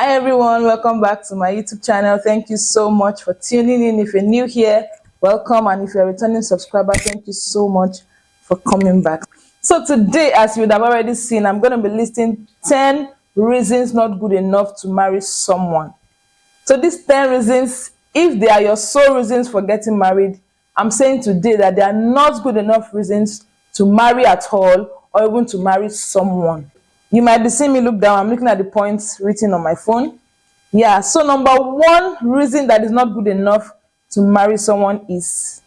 Hi everyone, welcome back to my YouTube channel. Thank you so much for tuning in. If you're new here, welcome, and if you're a returning subscriber, thank you so much for coming back. So today, as you would have already seen, I'm going to be listing 10 reasons not good enough to marry someone. So these 10 reasons, if they are your sole reasons for getting married, I'm saying today that they are not good enough reasons to marry at all or even to marry someone. You might be seeing me look down. I'm looking at the points written on my phone. Yeah, so number one reason that is not good enough to marry someone is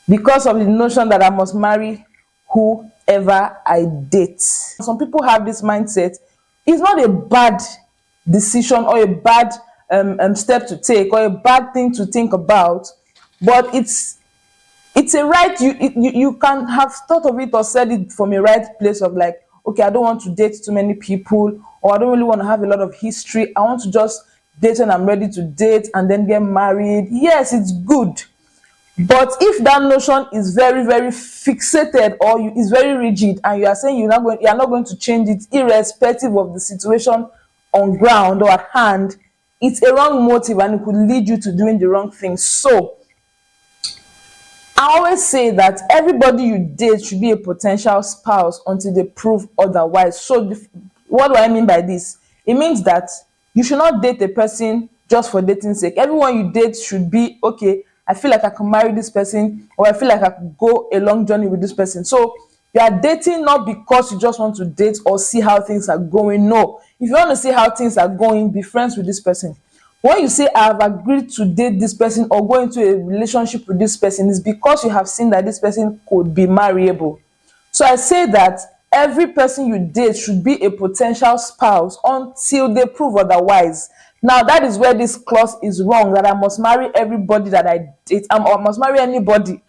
because of the notion that I must marry whoever I date. Some people have this mindset. It's not a bad decision or a bad step to take or a bad thing to think about, but it's a right. You can have thought of it or said it from a right place of like, okay, I don't want to date too many people, or I don't really want to have a lot of history. I want to just date when I'm ready to date and then get married. Yes, it's good. But if that notion is very, very fixated or is very rigid, and you are saying you are not going to change it irrespective of the situation on ground or at hand, it's a wrong motive and it could lead you to doing the wrong thing. So I always say that everybody you date should be a potential spouse until they prove otherwise. So what do I mean by this? It means that you should not date a person just for dating's sake. Everyone you date should be, okay, I feel like I can marry this person, or I feel like I could go a long journey with this person. So you are dating not because you just want to date or see how things are going. No. If you want to see how things are going, be friends with this person. When you say I have agreed to date this person or go into a relationship with this person, is because you have seen that this person could be marriable. So I say that every person you date should be a potential spouse until they prove otherwise. Now that is where this clause is wrong, that I must marry everybody that I date, or I must marry anybody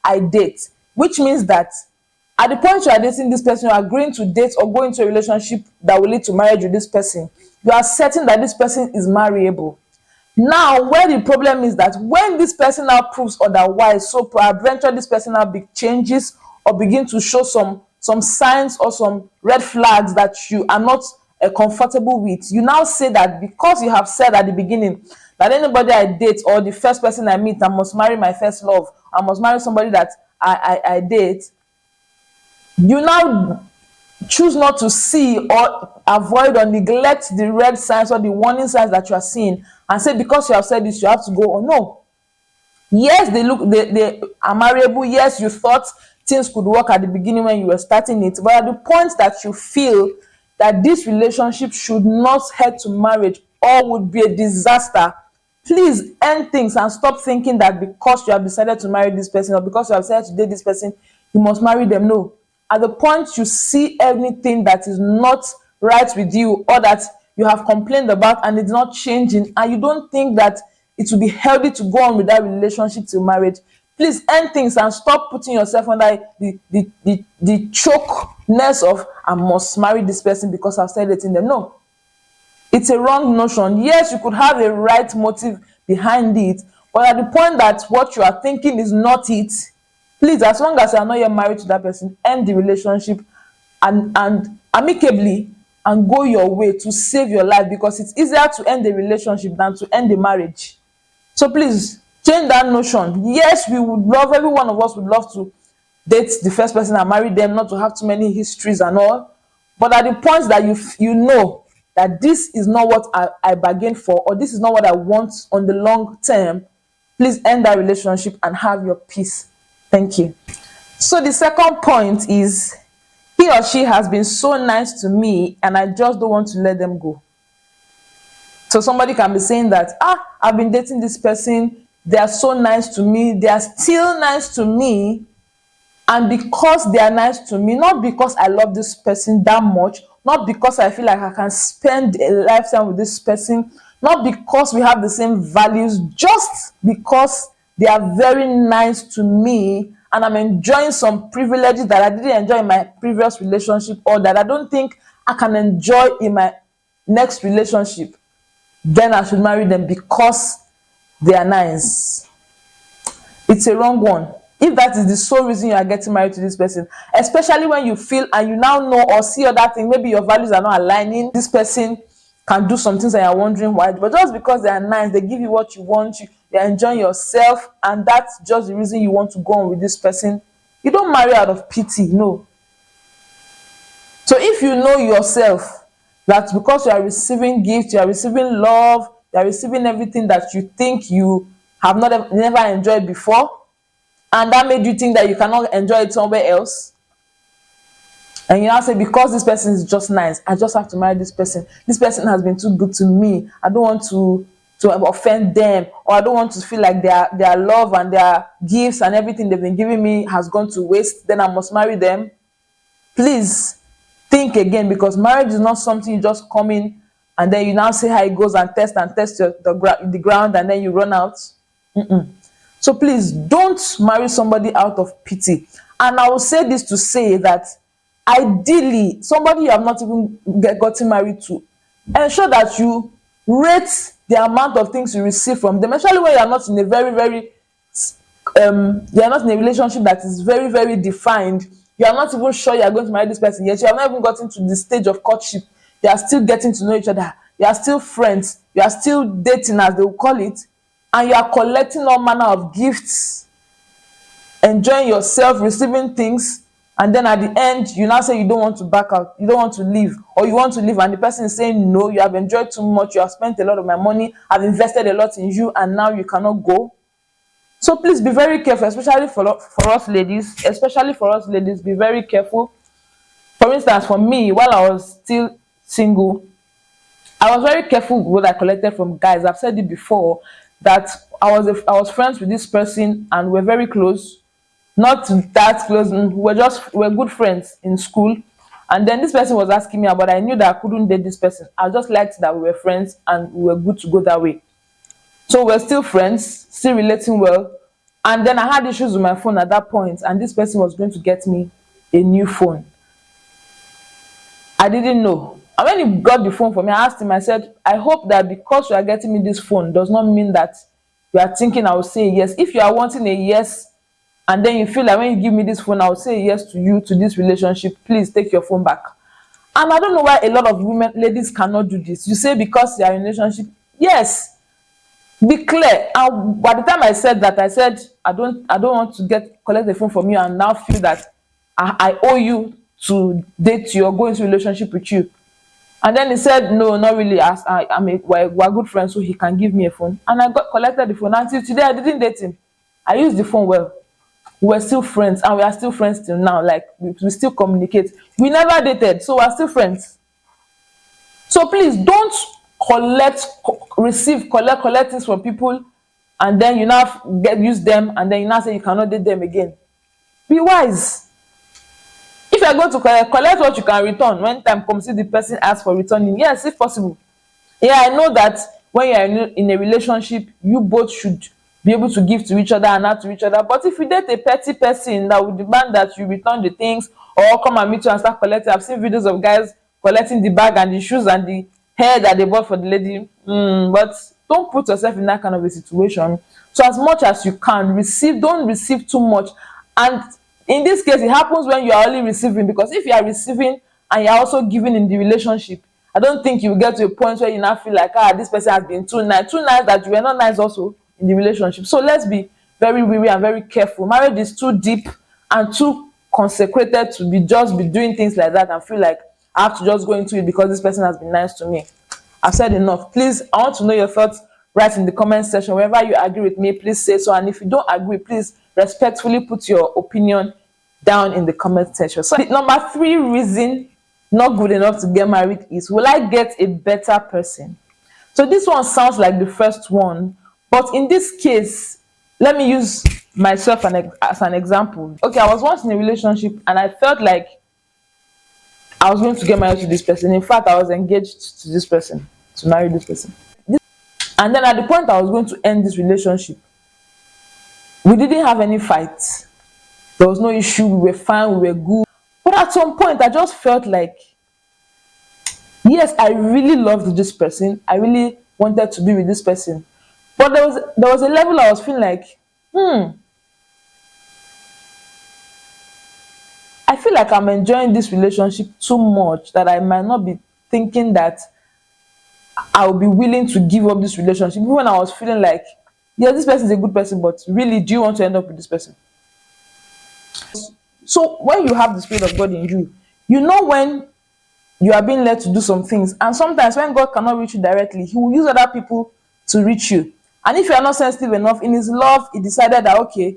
I date, which means that at the point you are dating this person, you are agreeing to date or go into a relationship that will lead to marriage with this person, you are certain that this person is marriable. Now, where the problem is that when this person now proves otherwise, so eventually this person now changes or begin to show some signs or some red flags that you are not comfortable with, you now say that because you have said at the beginning that anybody I date or the first person I meet, I must marry my first love, I must marry somebody that I date, you now choose not to see or avoid or neglect the red signs or the warning signs that you are seeing and say because you have said this you have to go. Or no, yes, they are marriable. Yes, you thought things could work at the beginning when you were starting it, but at the point that you feel that this relationship should not head to marriage or would be a disaster, please end things and stop thinking that because you have decided to marry this person or because you have decided to date this person, you must marry them. No. At the point you see anything that is not right with you or that you have complained about and it's not changing, and you don't think that it will be healthy to go on with that relationship till marriage, please end things and stop putting yourself under the chokeness of I must marry this person because I've started dating them. No, it's a wrong notion. Yes, you could have a right motive behind it, but at the point that what you are thinking is not it, please, as long as you are not yet married to that person, end the relationship and amicably and go your way to save your life, because it's easier to end the relationship than to end the marriage. So please change that notion. Yes, we would love, every one of us would love to date the first person and marry them, not to have too many histories and all. But at the point that you know that this is not what I bargained for, or this is not what I want on the long term, please end that relationship and have your peace. Thank you. So the second point is he or she has been so nice to me and I just don't want to let them go. So somebody can be saying that, I've been dating this person, they are so nice to me, they are still nice to me, and because they are nice to me, not because I love this person that much, not because I feel like I can spend a lifetime with this person, not because we have the same values, just because they are very nice to me and I'm enjoying some privileges that I didn't enjoy in my previous relationship or that I don't think I can enjoy in my next relationship, then I should marry them because they are nice. It's a wrong one. If that is the sole reason you are getting married to this person, especially when you feel and you now know or see other things, maybe your values are not aligning, this person can do some things and you're wondering why. But just because they are nice, they give you what you want, you're enjoying yourself, and that's just the reason you want to go on with this person. You don't marry out of pity, no. So if you know yourself that because you are receiving gifts, you are receiving love, you are receiving everything that you think you have not never enjoyed before, and that made you think that you cannot enjoy it somewhere else, and you now say, because this person is just nice, I just have to marry this person. This person has been too good to me. I don't want to offend them, or I don't want to feel like their love and their gifts and everything they've been giving me has gone to waste. Then I must marry them. Please think again, because marriage is not something you just come in and then you now see how it goes and test the ground, and then you run out. So please don't marry somebody out of pity. And I will say this to say that ideally, somebody you have not even gotten married to, ensure that you rate the amount of things you receive from them, especially when you are not in a you are not in a relationship that is very, very defined. You are not even sure you are going to marry this person yet. You have not even gotten to the stage of courtship. You are still getting to know each other. You are still friends. You are still dating, as they will call it. And you are collecting all manner of gifts, enjoying yourself, receiving things, and then at the end you now say you don't want to back out, you don't want to leave, or you want to leave, and the person is saying, no, you have enjoyed too much, you have spent a lot of my money, I've invested a lot in you, and now you cannot go. So please be very careful, especially for us ladies. Be very careful. For instance, for me, while I was still single, I was very careful with what I collected from guys. I've said it before that I was friends with this person and we're very close. Not that close, we're good friends in school. And then this person was asking me about, I knew that I couldn't date this person. I just liked that we were friends and we were good to go that way. So we're still friends, still relating well. And then I had issues with my phone at that point, and this person was going to get me a new phone. I didn't know. And when he got the phone for me, I asked him, I said, I hope that because you are getting me this phone does not mean that you are thinking I will say yes. If you are wanting a yes, and then you feel like when you give me this phone, I will say yes to you, to this relationship, please take your phone back. And I don't know why a lot of ladies cannot do this. You say because you are in a relationship. Yes, be clear. And by the time I said that, I said, I don't want to collect the phone from you and now feel that I owe you to date you or go into a relationship with you. And then he said, no, not really. We're good friends, so he can give me a phone. And I collected the phone. Until today, I didn't date him. I used the phone well. We're still friends, and we are still friends till now. Like, we still communicate. We never dated, so we're still friends. So please don't collect things from people, and then you now use them, and then you now say you cannot date them again. Be wise. If you are going to collect what you can return when time comes, if the person asks for returning, yes, if possible. Yeah, I know that when you are in a relationship, you both should be able to give to each other and add to each other. But if you date a petty person that would demand that you return the things or come and meet you and start collecting, I've seen videos of guys collecting the bag and the shoes and the hair that they bought for the lady. But don't put yourself in that kind of a situation. So as much as you can receive, don't receive too much. And in this case, it happens when you are only receiving, because if you are receiving and you're also giving in the relationship, I don't think you will get to a point where you now feel like, this person has been too nice that you were not nice also in the relationship. So let's be very wary and very careful. Marriage is too deep and too consecrated to be doing things like that and feel like I have to just go into it because this person has been nice to me. I've said enough. Please, I want to know your thoughts. Write in the comment section. Wherever you agree with me, please say so. And if you don't agree, please respectfully put your opinion down in the comment section. So the number 3 reason not good enough to get married is, will I get a better person? So this one sounds like the first one, but in this case, let me use myself as an example. Okay, I was once in a relationship and I felt like I was going to get married to this person. In fact, I was engaged to this person, to marry this person. And then at the point I was going to end this relationship, we didn't have any fights. There was no issue. We were fine. We were good. But at some point, I just felt like, yes, I really loved this person. I really wanted to be with this person. But there was a level I was feeling like, I feel like I'm enjoying this relationship too much that I might not be thinking that I will be willing to give up this relationship. Even when I was feeling like, yeah, this person is a good person, but really, do you want to end up with this person? So when you have the Spirit of God in you, you know when you are being led to do some things. And sometimes when God cannot reach you directly, He will use other people to reach you. And if you are not sensitive enough, in His love, He decided that, okay,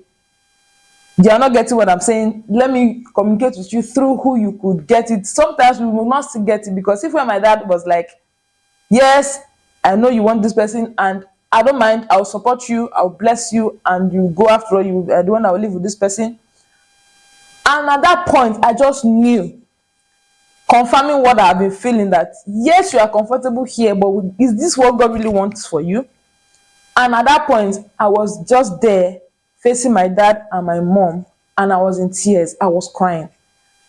they are not getting what I'm saying. Let me communicate with you through who you could get it. Sometimes we will not still get it, because if when my dad was like, yes, I know you want this person, and I don't mind, I'll support you, I'll bless you, and you go after all, you are the one that will live with this person. And at that point, I just knew, confirming what I've been feeling, that yes, you are comfortable here, but is this what God really wants for you? And at that point, I was just there facing my dad and my mom, and I was in tears. I was crying.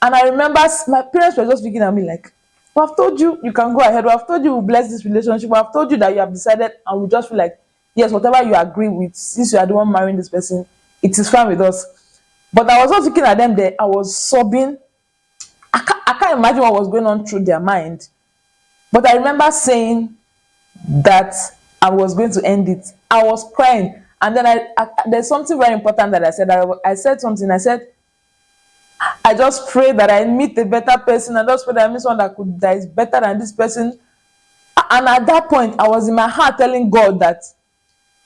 And I remember my parents were just looking at me like, well, I've told you, you can go ahead. Well, I've told you we'll bless this relationship. Well, I've told you that you have decided, and we just feel like, yes, whatever you agree with, since you are the one marrying this person, it is fine with us. But I was just looking at them there. I was sobbing. I can't imagine what was going on through their mind. But I remember saying that I was going to end it. I was crying. And then there's something very important that I said. I said something. I said, I just pray that I meet a better person. I just pray that I meet someone that is better than this person. And at that point, I was in my heart telling God that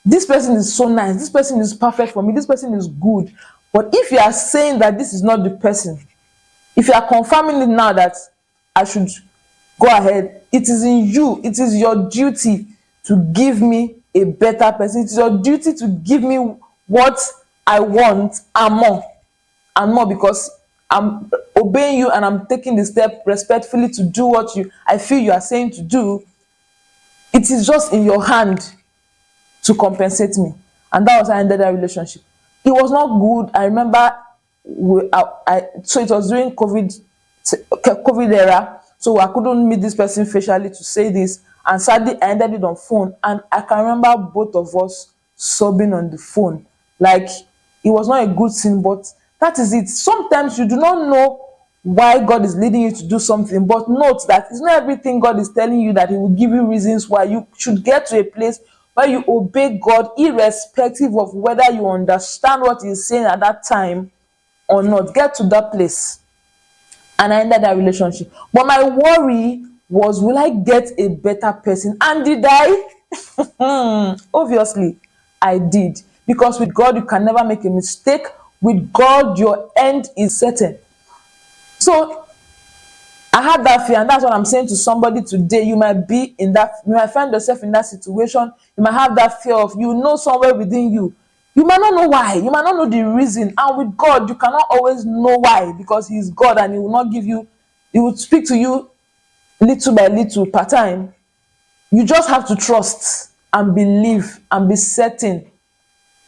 this person is so nice. This person is perfect for me. This person is good. But if you are saying that this is not the person, if you are confirming it now that I should go ahead, it is in you. It is your duty to give me a better person. It is your duty to give me what I want and more. And more, because I'm obeying you and I'm taking the step respectfully to do what I feel you are saying to do. It is just in your hand to compensate me. And that was how I ended that relationship. It was not good. I remember so it was during COVID era, so I couldn't meet this person facially to say this, and sadly I ended it on phone. And I can remember both of us sobbing on the phone. Like, it was not a good thing, but that is it. Sometimes you do not know why God is leading you to do something, but note that it's not everything God is telling you that He will give you reasons why. You should get to a place where you obey God, irrespective of whether you understand what He's saying at that time or not. Get to that place. And I ended that relationship. But my worry was, will I get a better person? And did I? Obviously, I did. Because with God, you can never make a mistake. With God, your end is certain. So I had that fear, and that's what I'm saying to somebody today. You might be in that, you might find yourself in that situation. You might have that fear of, somewhere within you. You might not know why. You might not know the reason. And with God, you cannot always know why, because He is God and He will not give you, He will speak to you little by little per time. You just have to trust and believe and be certain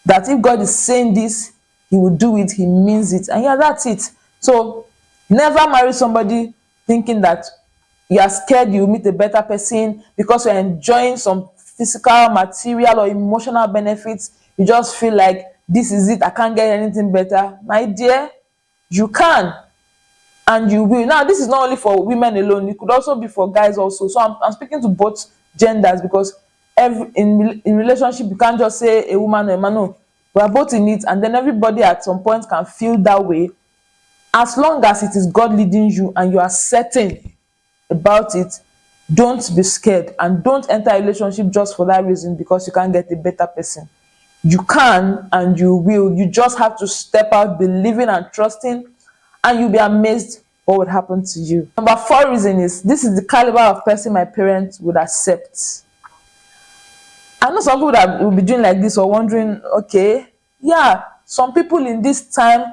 that if God is saying this, He will do it, He means it. And yeah, that's it. So never marry somebody thinking that you are scared you will meet a better person because you're enjoying some physical, material, or emotional benefits. You just feel like this is it, I can't get anything better. My dear, you can and you will. Now, this is not only for women alone, it could also be for guys also. So I'm speaking to both genders, because in relationship, you can't just say a woman or a man. No, we are both in it, and then everybody at some point can feel that way. As long as it is God leading you and you are certain about it, don't be scared, and don't enter a relationship just for that reason, because you can't get a better person. You can and you will. You just have to step out believing and trusting, and you'll be amazed what would happen to you. Number 4 reason is, this is the caliber of person my parents would accept. I know some people that will be doing like this or wondering, okay, yeah, some people in this time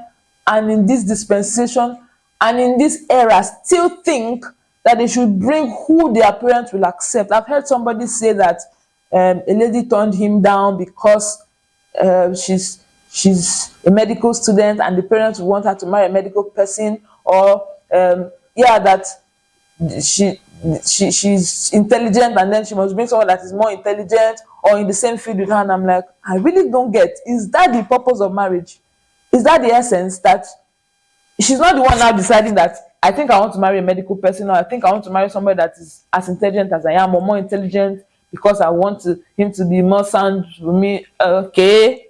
and in this dispensation and in this era still think that they should bring who their parents will accept. I've heard somebody say that a lady turned him down because she's a medical student and the parents want her to marry a medical person, or that she's intelligent and then she must bring someone that is more intelligent or in the same field with her. And I'm like, I really don't get, is that the purpose of marriage? Is that the essence, that she's not the one now deciding that I think I want to marry a medical person, or I think I want to marry somebody that is as intelligent as I am, or more intelligent, because I want him to be more sound with me. Okay,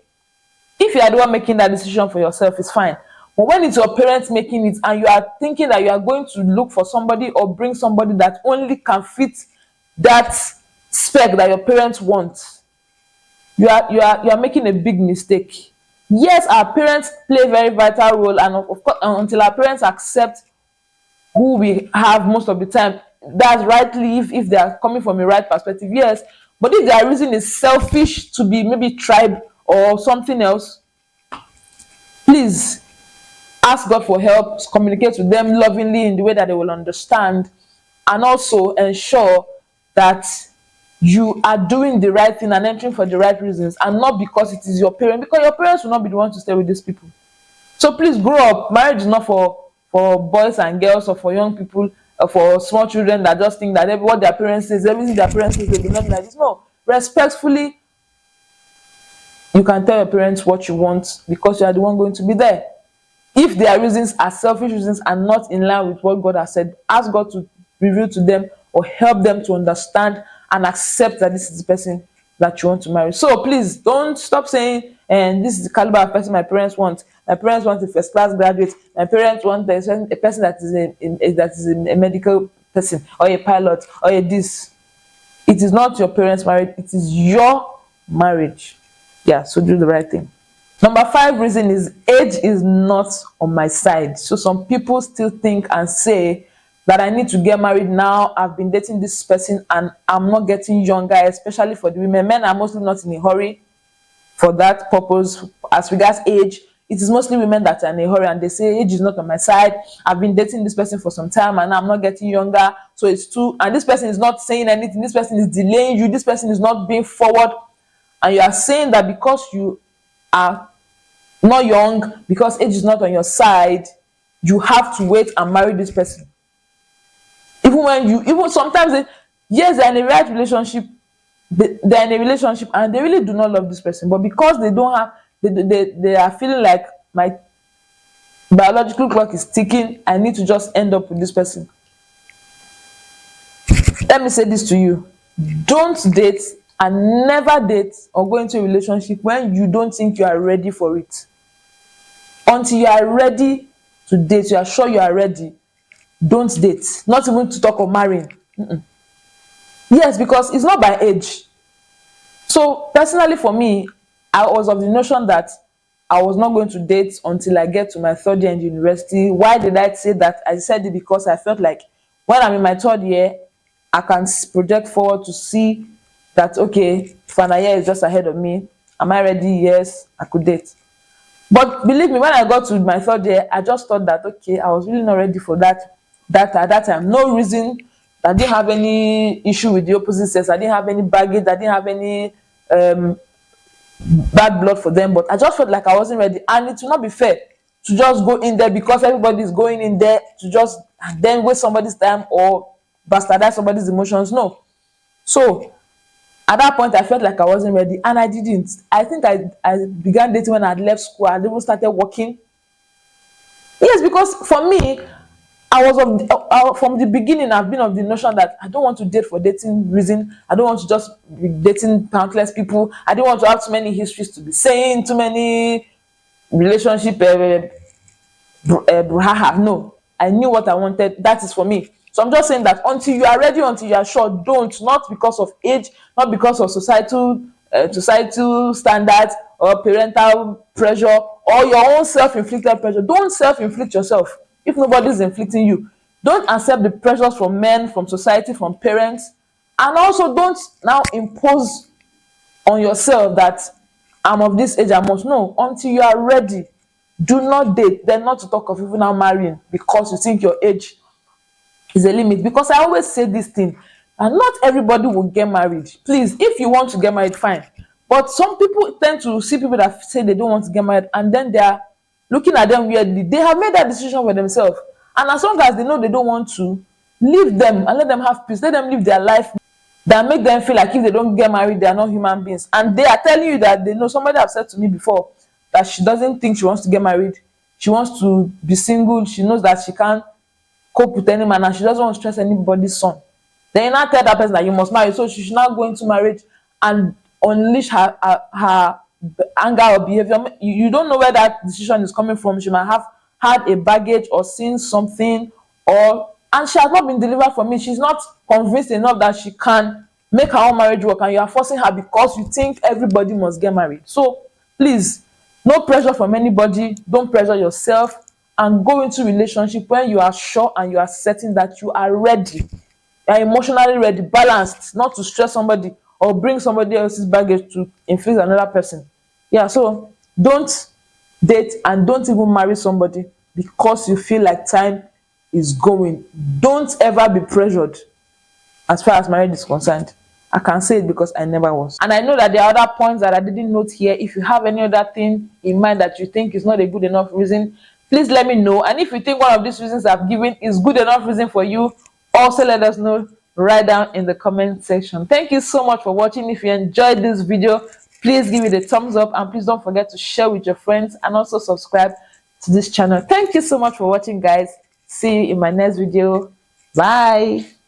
if you are the one making that decision for yourself, it's fine. But when it's your parents making it, and you are thinking that you are going to look for somebody or bring somebody that only can fit that spec that your parents want, you are making a big mistake. Yes, our parents play a very vital role, and of course, until our parents accept who we have most of the time, that's rightly, if they are coming from a right perspective, yes. But if their reason is selfish, to be maybe tribe or something else, please ask God for help, communicate with them lovingly in the way that they will understand, and also ensure that you are doing the right thing and entering for the right reasons, and not because it is your parent, because your parents will not be the one to stay with these people. So please grow up. Marriage is not for boys and girls, or for young people, or for small children that just think that what their parents says, everything their parents says, they do not like this. No, respectfully, you can tell your parents what you want, because you are the one going to be there. If their reasons are selfish reasons and not in line with what God has said, ask God to reveal to them or help them to understand and accept that this is the person that you want to marry. So please don't stop saying, and this is the caliber of person my parents want. My parents want a first class graduate. My parents want a person that is a medical person, or a pilot, or a this. It is not your parents' marriage, it is your marriage. Yeah, so do the right thing. Number 5 reason is age is not on my side. So some people still think and say that I need to get married now. I've been dating this person and I'm not getting younger, especially for the women. Men are mostly not in a hurry for that purpose. As regards age, it is mostly women that are in a hurry, and they say age is not on my side. I've been dating this person for some time and I'm not getting younger, so it's too, and this person is not saying anything, this person is delaying you, this person is not being forward, and you are saying that because you are not young, because age is not on your side, you have to wait and marry this person. Even sometimes yes, they're in a right relationship, they're in a relationship and they really do not love this person, but because they don't have, they are feeling like my biological clock is ticking, I need to just end up with this person. Let me say this to you: don't date, and never date or go into a relationship when you don't think you are ready for it. Until you are ready to date, you are sure you are ready, don't date. Not even to talk of marrying. Yes, because it's not by age. So personally for me, I was of the notion that I was not going to date until I get to my 3rd year in university. Why did I say that? I said it because I felt like when I'm in my 3rd year, I can project forward to see that, okay, final year is just ahead of me. Am I ready? Yes, I could date. But believe me, when I got to my 3rd year, I just thought that, okay, I was really not ready for that at that time. No reason. I didn't have any issue with the opposite sex. I didn't have any baggage. I didn't have any bad blood for them. But I just felt like I wasn't ready. And it will not be fair to just go in there because everybody is going in there to just then waste somebody's time or bastardize somebody's emotions. No. So at that point, I felt like I wasn't ready, and I didn't. I think I began dating when I had left school. I even started working. Yes, because for me, I was from the beginning, I've been of the notion that I don't want to date for dating reason. I don't want to just be dating countless people. I don't want to have too many histories to be saying, too many relationship brouhaha. No, I knew what I wanted. That is for me. So I'm just saying that until you are ready, until you are sure, don't. Not because of age, not because of societal standards or parental pressure or your own self-inflicted pressure. Don't self-inflict yourself if nobody is inflicting you. Don't accept the pressures from men, from society, from parents, and also don't now impose on yourself that I'm of this age, I must. No, until you are ready, do not date. Then not to talk of even now marrying because you think your age is a limit. Because I always say this thing, and not everybody will get married. Please, if you want to get married, fine. But some people tend to see people that say they don't want to get married, and then they are looking at them weirdly. They have made that decision for themselves, and as long as they know they don't want to, leave them and let them have peace. Let them live their life. That make them feel like if they don't get married, they are not human beings. And they are telling you that they know. Somebody have said to me before that she doesn't think she wants to get married she wants to be single, she knows that she can't cope with any man and she doesn't want to stress anybody's son, then you now tell that person that you must marry, so she should not go into marriage and unleash her anger or behavior. You don't know where that decision is coming from. She might have had a baggage or seen something, or and she has not been delivered from it. She's not convinced enough that she can make her own marriage work, and you are forcing her because you think everybody must get married. So please, no pressure from anybody, don't pressure yourself, and go into relationship when you are sure and you are certain that you are ready, you are emotionally ready, balanced, not to stress somebody or bring somebody else's baggage to inflict another person. Yeah, so don't date and don't even marry somebody because you feel like time is going. Don't ever be pressured as far as marriage is concerned. I can say it because I never was. And I know that there are other points that I didn't note here. If you have any other thing in mind that you think is not a good enough reason, please let me know. And if you think one of these reasons I've given is good enough reason for you, also let us know right down in the comment section. Thank you so much for watching. If you enjoyed this video, please give it a thumbs up, and please don't forget to share with your friends and also subscribe to this channel. Thank you so much for watching, guys. See you in my next video. Bye.